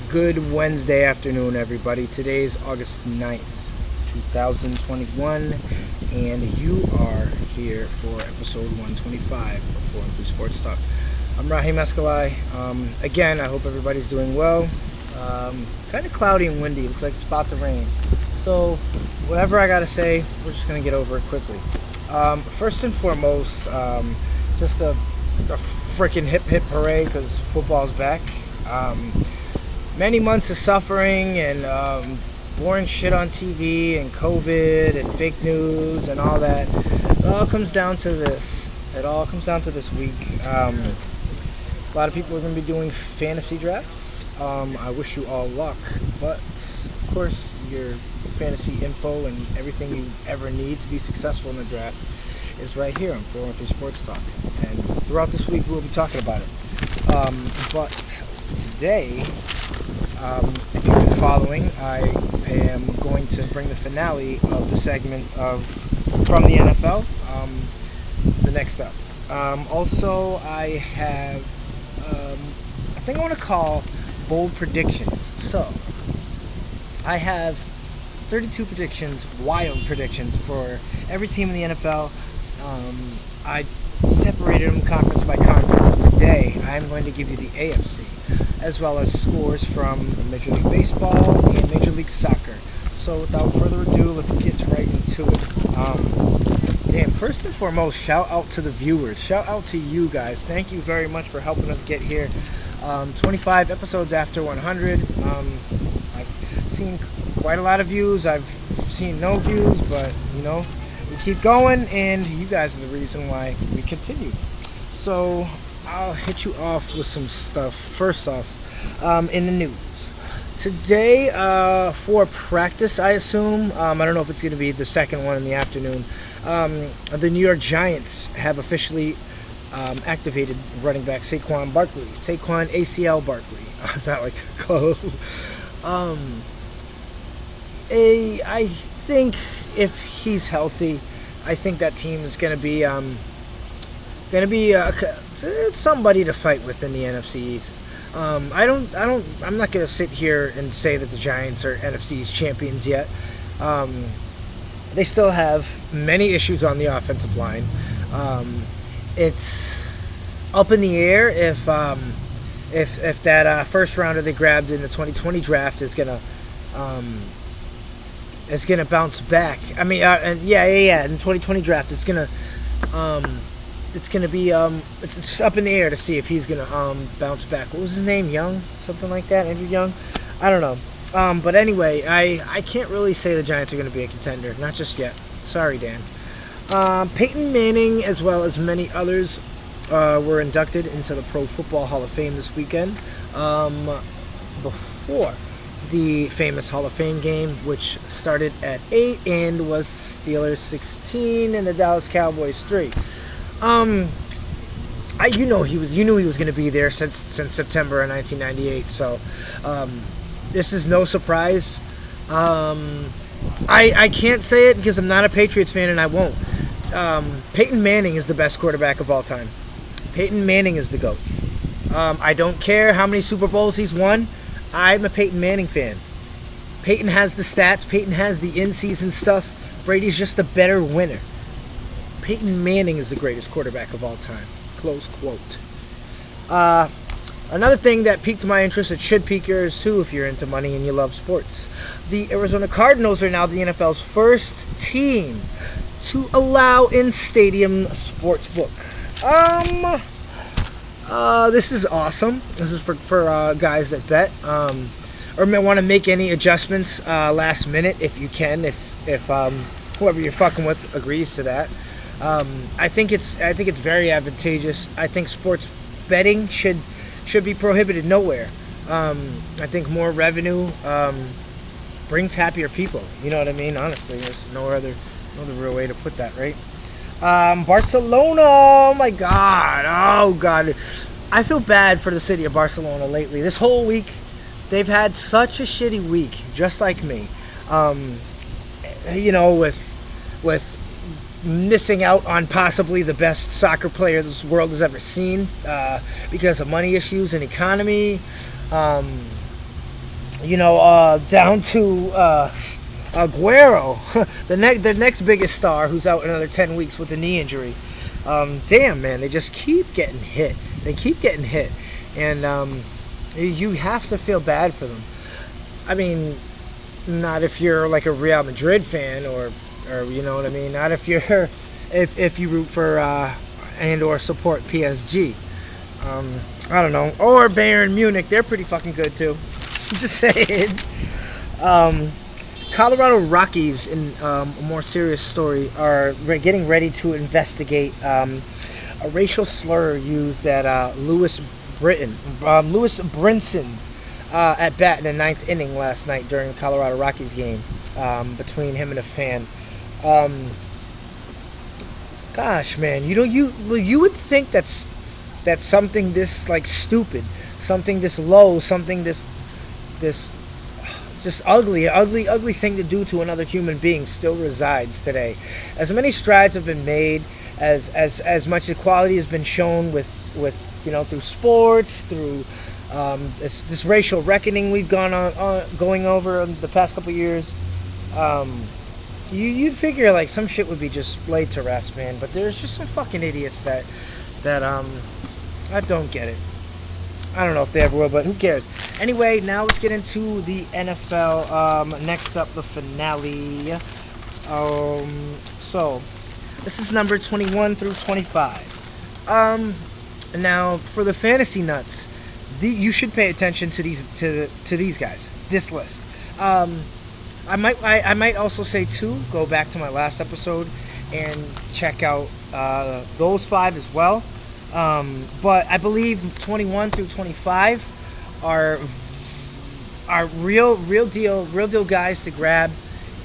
Good Wednesday afternoon, everybody. Today is August 9th, 2021, and you are here for episode 125 of 4 Sports Talk. I'm Raheem Escalay. Again, I hope everybody's doing well. Kind of cloudy and windy. Looks like it's about to rain. So, whatever I got to say, we're just going to get over it quickly. First and foremost, just a freaking hip hooray because football's back. Many months of suffering and boring shit on TV and COVID and fake news and all that. It all comes down to this. It all comes down to this week. A lot of people are going to be doing fantasy drafts. I wish you all luck. But, of course, your fantasy info and everything you ever need to be successful in the draft is right here on 4 Sports Talk. And throughout this week, we'll be talking about it. But today, if you've been following, I am going to bring the finale of the segment from the NFL, the next up. Also, I have, I think I want to call bold predictions. So, I have 32 predictions, wild predictions for every team in the NFL. I separated them conference by conference, and today I'm going to give you the AFC, as well as scores from Major League Baseball and Major League Soccer. So without further ado, let's get right into it. First and foremost, shout out to the viewers. Shout out to you guys. Thank you very much for helping us get here. 25 episodes after 100. I've seen quite a lot of views. I've seen no views, but, we keep going, and you guys are the reason why we continue. So I'll hit you off with some stuff. First off, in the news. Today, for practice, I assume, I don't know if it's going to be the second one in the afternoon, the New York Giants have officially activated running back Saquon ACL Barkley, as I like to call him. I think if he's healthy, I think that team is going to be it's somebody to fight with in the NFC East. I'm not going to sit here and say that the Giants are NFC East champions yet. They still have many issues on the offensive line. It's up in the air if that first rounder they grabbed in the 2020 draft is gonna bounce back. I mean, in the 2020 draft, it's gonna be it's up in the air to see if he's gonna bounce back. What was his name? Young, something like that. Andrew Young. I don't know. But anyway, I can't really say the Giants are gonna be a contender. Not just yet. Sorry, Dan. Peyton Manning, as well as many others, were inducted into the Pro Football Hall of Fame this weekend. Before the famous Hall of Fame game, which started at 8 and was Steelers 16 and the Dallas Cowboys 3. You knew he was going to be there since September of 1998. So this is no surprise. I can't say it because I'm not a Patriots fan and I won't. Peyton Manning is the best quarterback of all time. Peyton Manning is the GOAT. I don't care how many Super Bowls he's won. I'm a Peyton Manning fan. Peyton has the stats. Peyton has the in-season stuff. Brady's just a better winner. Peyton Manning is the greatest quarterback of all time. Close quote. Another thing that piqued my interest, it should pique yours too if you're into money and you love sports. The Arizona Cardinals are now the NFL's first team to allow in-stadium sportsbook. This is awesome. This is for guys that bet or may want to make any adjustments last minute if you can, if whoever you're fucking with agrees to that. I think it's very advantageous. I think sports betting should be prohibited nowhere. I think more revenue brings happier people. You know what I mean? Honestly, there's no other real way to put that, right? Barcelona. Oh my God. Oh God. I feel bad for the city of Barcelona lately. This whole week, they've had such a shitty week, just like me. With missing out on possibly the best soccer player this world has ever seen because of money issues and economy. down to Aguero, the next biggest star, who's out another 10 weeks with a knee injury. Damn, man, they just keep getting hit. They keep getting hit, and you have to feel bad for them. I mean, not if you're like a Real Madrid fan, or you know what I mean. Not if you're if you root for and or support PSG. I don't know, or Bayern Munich. They're pretty fucking good too. Just saying. Colorado Rockies, in a more serious story, are getting ready to investigate a racial slur used at Lewis Brinson's at bat in the ninth inning last night during the Colorado Rockies game between him and a fan. Gosh, man, you would think that's something this like stupid, something this low, something this just ugly thing to do to another human being still resides today. As many strides have been made, as much equality has been shown with through sports, through this racial reckoning we've going over the past couple years. You'd figure like some shit would be just laid to rest, man. But there's just some fucking idiots that I don't get it. I don't know if they ever will, but who cares? Anyway, now let's get into the NFL. Next up, the finale. So this is number 21 through 25. Now for the fantasy nuts, you should pay attention to these guys. This list. I might also say too, go back to my last episode and check out those 5 as well. But I believe 21 through 25 are real deal guys to grab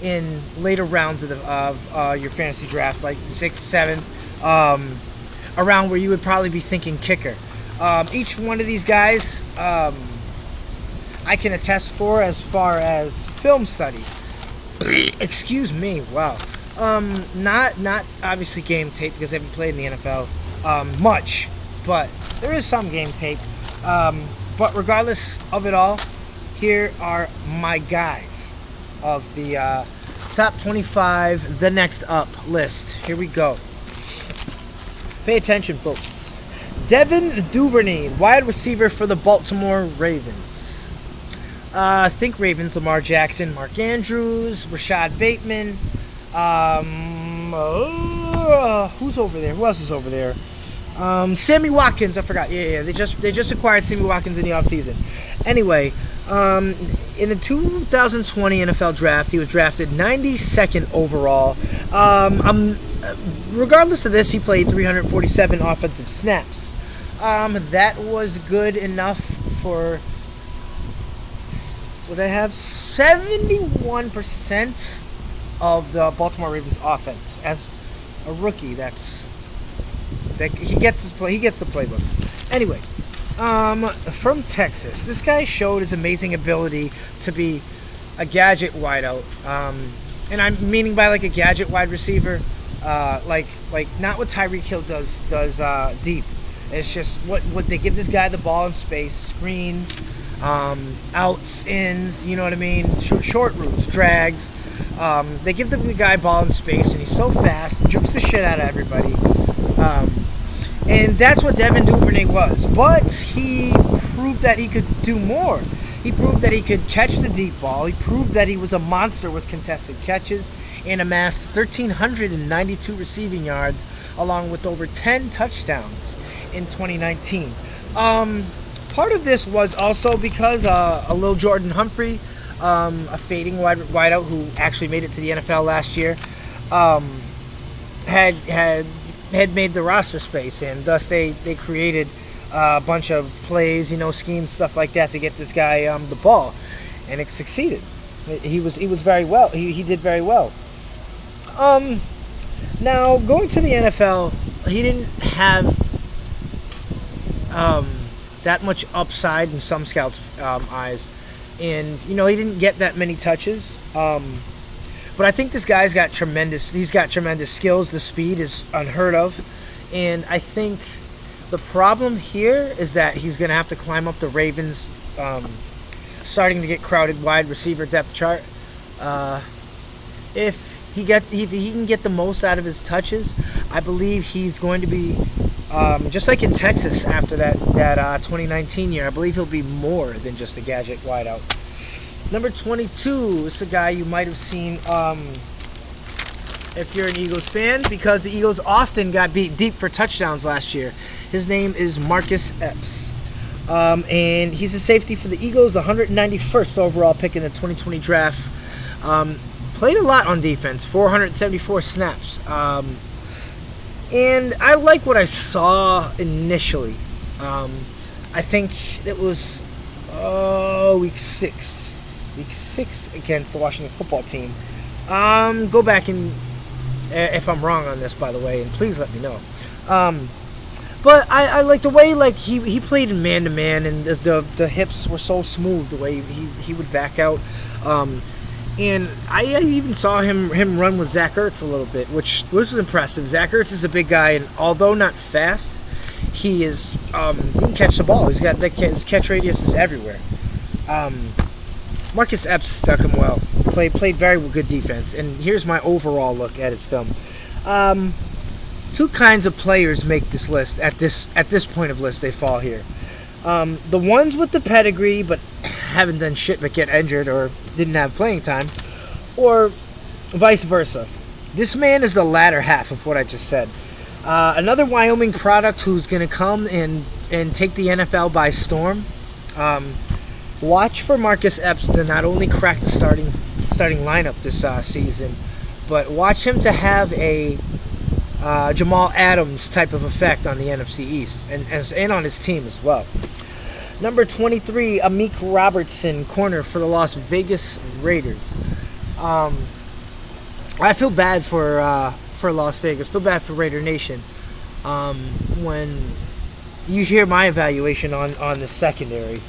in later rounds of your fantasy draft, like 6th, 7th, around where you would probably be thinking kicker. Each one of these guys I can attest for as far as film study. Excuse me. Wow. Not obviously game tape because they haven't played in the NFL much, but there is some game tape. But regardless of it all, here are my guys of the top 25, the next up list. Here we go. Pay attention, folks. Devin Duvernay, wide receiver for the Baltimore Ravens. Think Ravens, Lamar Jackson, Mark Andrews, Rashad Bateman. Who's over there? Who else is over there? Sammy Watkins, I forgot. Yeah. They just acquired Sammy Watkins in the offseason. Anyway, in the 2020 NFL draft, he was drafted 92nd overall. Regardless of this, he played 347 offensive snaps. That was good enough for what I have 71% of the Baltimore Ravens offense. As a rookie, he gets the playbook. Anyway, from Texas, this guy showed his amazing ability to be a gadget wideout, and I'm meaning by like a gadget wide receiver, like not what Tyreek Hill does deep. It's just what they give this guy the ball in space, screens, outs, ins, you know what I mean, short routes, drags. They give the guy ball in space, and he's so fast, jukes the shit out of everybody. And that's what Devin Duvernay was. But he proved that he could do more. He proved that he could catch the deep ball. He proved that he was a monster with contested catches and amassed 1,392 receiving yards along with over 10 touchdowns in 2019. Part of this was also because a little Jordan Humphrey, a fading wideout who actually made it to the NFL last year, had made the roster space, and thus they created a bunch of plays, schemes, stuff like that to get this guy the ball, and it succeeded. He was very well. He did very well. Now going to the NFL, he didn't have that much upside in some scouts' eyes, and he didn't get that many touches. But I think this guy's got tremendous skills. The speed is unheard of. And I think the problem here is that he's going to have to climb up the Ravens' starting to get crowded wide receiver depth chart. If he can get the most out of his touches, I believe he's going to be just like in Texas after that 2019 year. I believe he'll be more than just a gadget wideout. Number 22 is a guy you might have seen if you're an Eagles fan, because the Eagles often got beat deep for touchdowns last year. His name is Marcus Epps. And he's a safety for the Eagles, 191st overall pick in the 2020 draft. Played a lot on defense, 474 snaps. And I like what I saw initially. I think it was week 6. Week 6 against the Washington football team. Go back and, if I'm wrong on this, by the way, and please let me know. But I like the way he played in man-to-man, and the hips were so smooth, the way he would back out. And I even saw him run with Zach Ertz a little bit, which was impressive. Zach Ertz is a big guy, and although not fast, he can catch the ball. His catch radius is everywhere. Marcus Epps stuck him well. Played very good defense. And here's my overall look at his film. Two kinds of players make this list. At this point of list, they fall here. The ones with the pedigree but haven't done shit but get injured or didn't have playing time, or vice versa. This man is the latter half of what I just said. Another Wyoming product who's going to come and take the NFL by storm. Watch for Marcus Epps to not only crack the starting lineup this season, but watch him to have a Jamal Adams type of effect on the NFC East and on his team as well. Number 23, Amik Robertson, corner for the Las Vegas Raiders. I feel bad for Las Vegas. Feel bad for Raider Nation when you hear my evaluation on the secondary.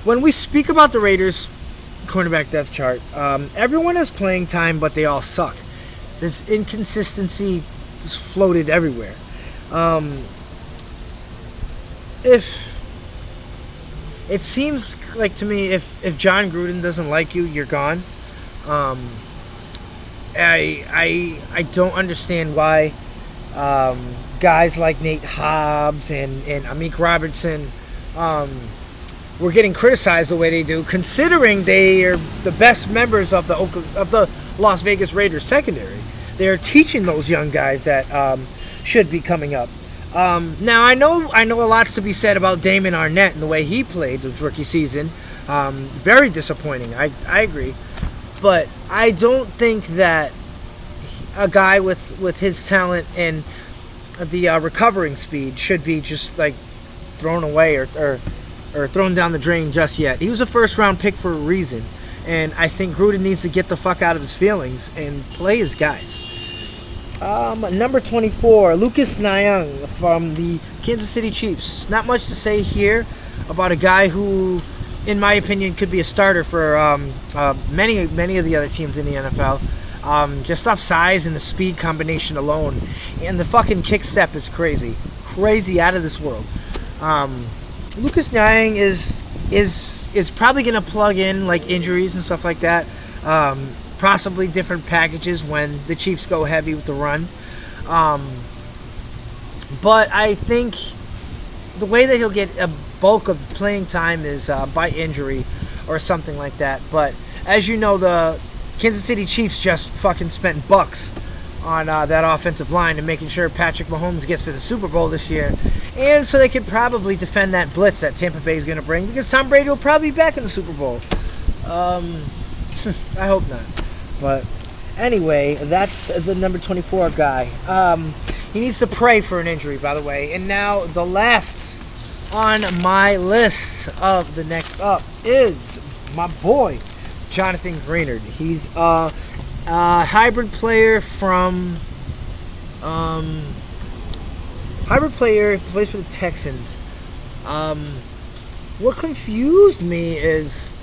When we speak about the Raiders cornerback depth chart, everyone has playing time, but they all suck. There's inconsistency just floated everywhere. If it seems like to me, if John Gruden doesn't like you, you're gone. I don't understand why guys like Nate Hobbs and Amik Robertson were getting criticized the way they do, considering they are the best members of the Las Vegas Raiders secondary. They are teaching those young guys that should be coming up. Now I know a lot to be said about Damon Arnett and the way he played his rookie season. Very disappointing. I agree, but I don't think that a guy with his talent and the recovering speed should be just like thrown away or thrown down the drain just yet. He was a first-round pick for a reason, and I think Gruden needs to get the fuck out of his feelings and play his guys. Number 24, Lucas Nyang from the Kansas City Chiefs. Not much to say here about a guy who, in my opinion, could be a starter for many of the other teams in the NFL. Just off size and the speed combination alone, and the fucking kick step is crazy out of this world. Lucas Nyang is probably going to plug in like injuries and stuff like that. Possibly different packages when the Chiefs go heavy with the run. But I think the way that he'll get a bulk of playing time is by injury or something like that. But as you know, the Kansas City Chiefs just fucking spent bucks on that offensive line and making sure Patrick Mahomes gets to the Super Bowl this year. And so they could probably defend that blitz that Tampa Bay is going to bring, because Tom Brady will probably be back in the Super Bowl. I hope not. But anyway, that's the number 24 guy. He needs to pray for an injury, by the way. And now the last on my list of the next up is my boy, Jonathan Greenard. He's a hybrid player from plays for the Texans. What confused me is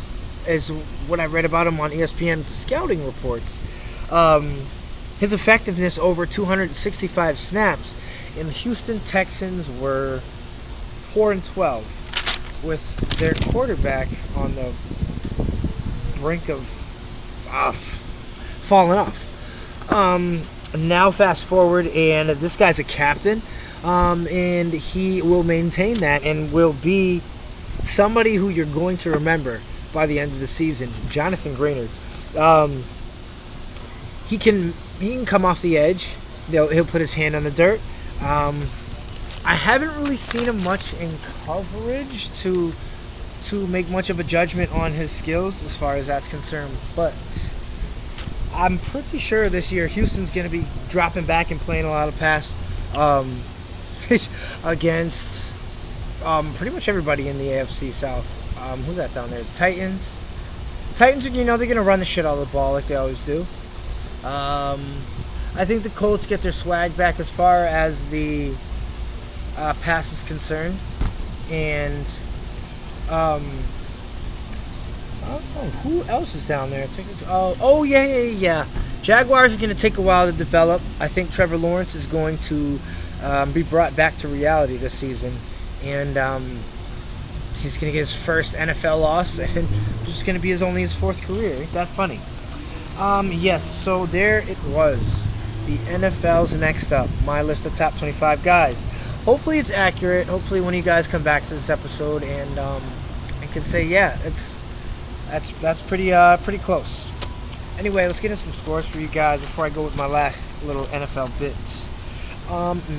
what I read about him on ESPN scouting reports. His effectiveness over 265 snaps, and the Houston Texans were 4-12. with their quarterback on the brink of falling off. Now fast forward, and this guy's a captain, and he will maintain that and will be somebody who you're going to remember by the end of the season. Jonathan Graynard. He can come off the edge. He'll put his hand on the dirt. I haven't really seen him much in coverage to make much of a judgment on his skills as far as that's concerned. But I'm pretty sure this year Houston's going to be dropping back and playing a lot of pass against pretty much everybody in the AFC South. Who's that down there? Titans. Titans, they're going to run the shit out of the ball like they always do. I think the Colts get their swag back as far as the pass is concerned. And I don't know who else is down there. Yeah. Jaguars are going to take a while to develop. I think Trevor Lawrence is going to be brought back to reality this season. And he's going to get his first NFL loss, and it's going to be only his fourth career. Ain't that funny? Yes, so there it was. The NFL's next up. My list of top 25 guys. Hopefully it's accurate. Hopefully one of you guys come back to this episode and can say, yeah, that's pretty close. Anyway, let's get into some scores for you guys before I go with my last little NFL bits.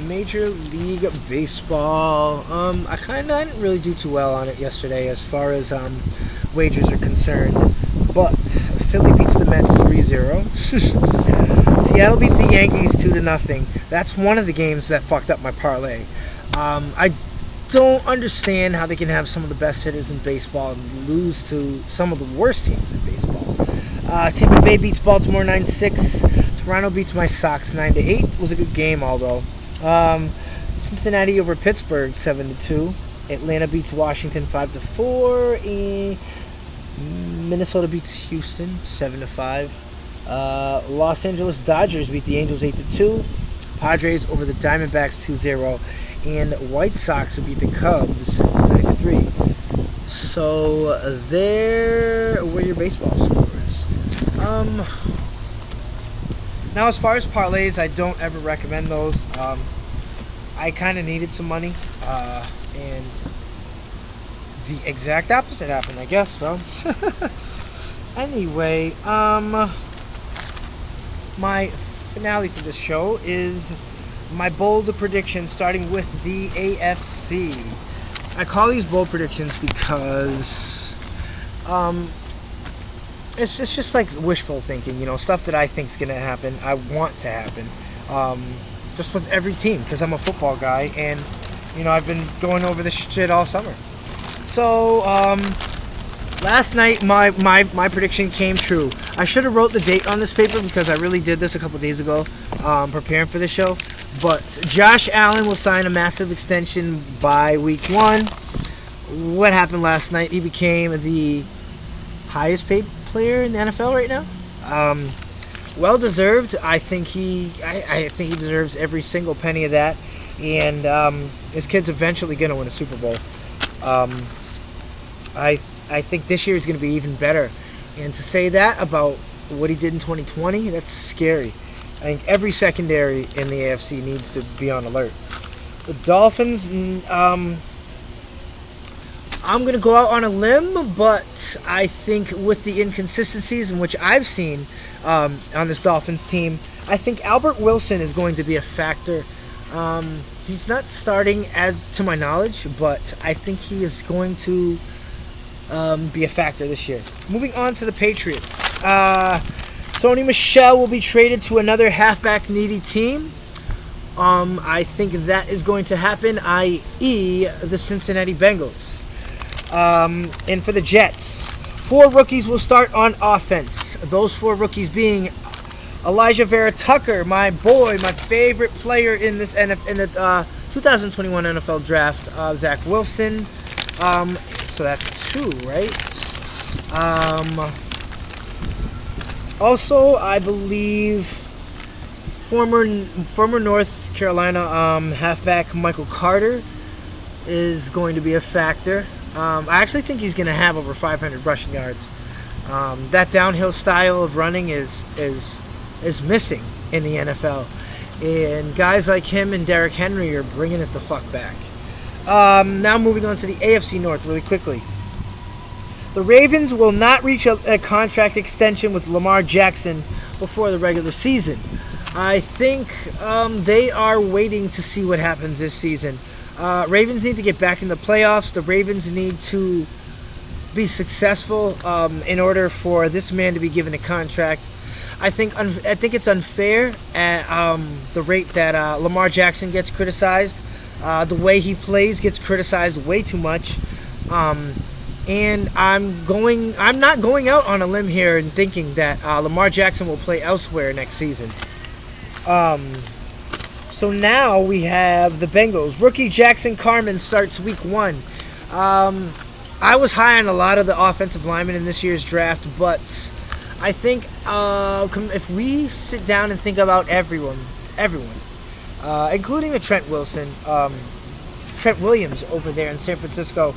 Major League Baseball. I didn't really do too well on it yesterday as far as wagers are concerned. But Philly beats the Mets 3-0. Seattle beats the Yankees 2-0. That's one of the games that fucked up my parlay. I don't understand how they can have some of the best hitters in baseball and lose to some of the worst teams in baseball. Tampa Bay beats Baltimore 9-6. Toronto beats my Sox 9-8. It was a good game, although. Cincinnati over Pittsburgh 7-2. Atlanta beats Washington 5-4. And Minnesota beats Houston 7-5. Los Angeles Dodgers beat the Angels 8-2. Padres over the Diamondbacks 2-0. And White Sox beat the Cubs 9-3. So there were your baseball scores. Now as far as parlays, I don't ever recommend those. I kind of needed some money, and the exact opposite happened, I guess. So anyway, my finale for this show is my bold predictions, starting with the AFC. I call these bold predictions because it's just like wishful thinking, stuff that I think is going to happen, I want to happen, just with every team, because I'm a football guy, and, I've been going over this shit all summer. So, last night, my prediction came true. I should have wrote the date on this paper, because I really did this a couple days ago, preparing for this show. But Josh Allen will sign a massive extension by week 1. What happened last night? He became the highest paid player in the NFL right now. Well deserved. I think he deserves every single penny of that. And his kid's eventually going to win a Super Bowl. I think this year is going to be even better. And to say that about what he did in 2020, that's scary. I think every secondary in the AFC needs to be on alert. The Dolphins, I'm going to go out on a limb, but I think with the inconsistencies in which I've seen on this Dolphins team, I think Albert Wilson is going to be a factor. He's not starting, to my knowledge, but I think he is going to be a factor this year. Moving on to the Patriots. Sony Michel will be traded to another halfback-needy team. I think that is going to happen, i.e. the Cincinnati Bengals. And for the Jets, 4 rookies will start on offense. Those 4 rookies being Elijah Vera Tucker, my boy, my favorite player in the 2021 NFL Draft. Zach Wilson. So that's 2, right? Also, I believe former North Carolina halfback Michael Carter is going to be a factor. I actually think he's going to have over 500 rushing yards. That downhill style of running is missing in the NFL, and guys like him and Derrick Henry are bringing it the fuck back. Now moving on to the AFC North really quickly. The Ravens will not reach a contract extension with Lamar Jackson before the regular season. I think they are waiting to see what happens this season. Ravens need to get back in the playoffs. The Ravens need to be successful in order for this man to be given a contract. I think it's unfair at the rate that Lamar Jackson gets criticized. The way he plays gets criticized way too much. And I'm not going out on a limb here and thinking that Lamar Jackson will play elsewhere next season. So now we have the Bengals. Rookie Jackson Carman starts week 1. I was high on a lot of the offensive linemen in this year's draft, but I think if we sit down and think about everyone, including the Trent Williams over there in San Francisco,